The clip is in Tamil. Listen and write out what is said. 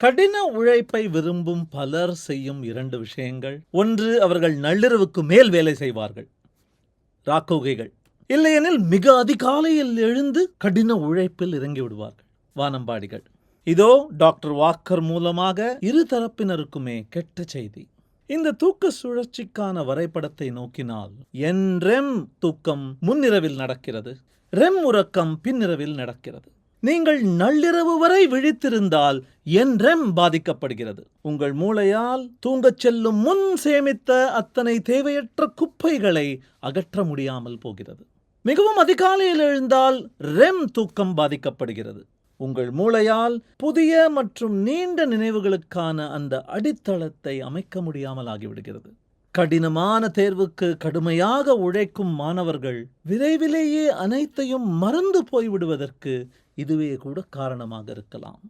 கடின உழைப்பை விரும்பும் பலர் செய்யும் 2 விஷயங்கள். ஒன்று, அவர்கள் நள்ளிரவுக்கு மேல் வேலை செய்வார்கள், ராக்கோகைகள். இல்லையெனில் மிக அதிகாலையில் எழுந்து கடின உழைப்பில் இறங்கி விடுவார்கள், வானம்பாடிகள். இதோ டாக்டர் வாக்கர் மூலமாக இரு தரப்பினருக்குமே கெட்ட செய்தி. இந்த தூக்க சுழற்சிக்கான வரைபடத்தை நோக்கினால் NREM தூக்கம் முன்னிரவில் நடக்கிறது, REM உறக்கம் பின்னிரவில் நடக்கிறது. நீங்கள் நள்ளிரவு வரை விழித்திருந்தால் NREM பாதிக்கப்படுகிறது. உங்கள் மூளையால் தூங்கச் செல்லும் முன் சேமித்த அத்தனை தேவையற்ற குப்பைகளை அகற்ற முடியாமல் போகிறது. மிகவும் அதிகாலையில் எழுந்தால் REM தூக்கம் பாதிக்கப்படுகிறது. உங்கள் மூளையால் புதிய மற்றும் நீண்ட நினைவுகளுக்கான அந்த அடித்தளத்தை அமைக்க முடியாமல் ஆகிவிடுகிறது. கடினமான தேர்வுக்கு கடுமையாக உழைக்கும் மாணவர்கள் விரைவிலேயே அனைத்தையும் மறந்து போய்விடுவதற்கு இதுவே கூட காரணமாக இருக்கலாம்.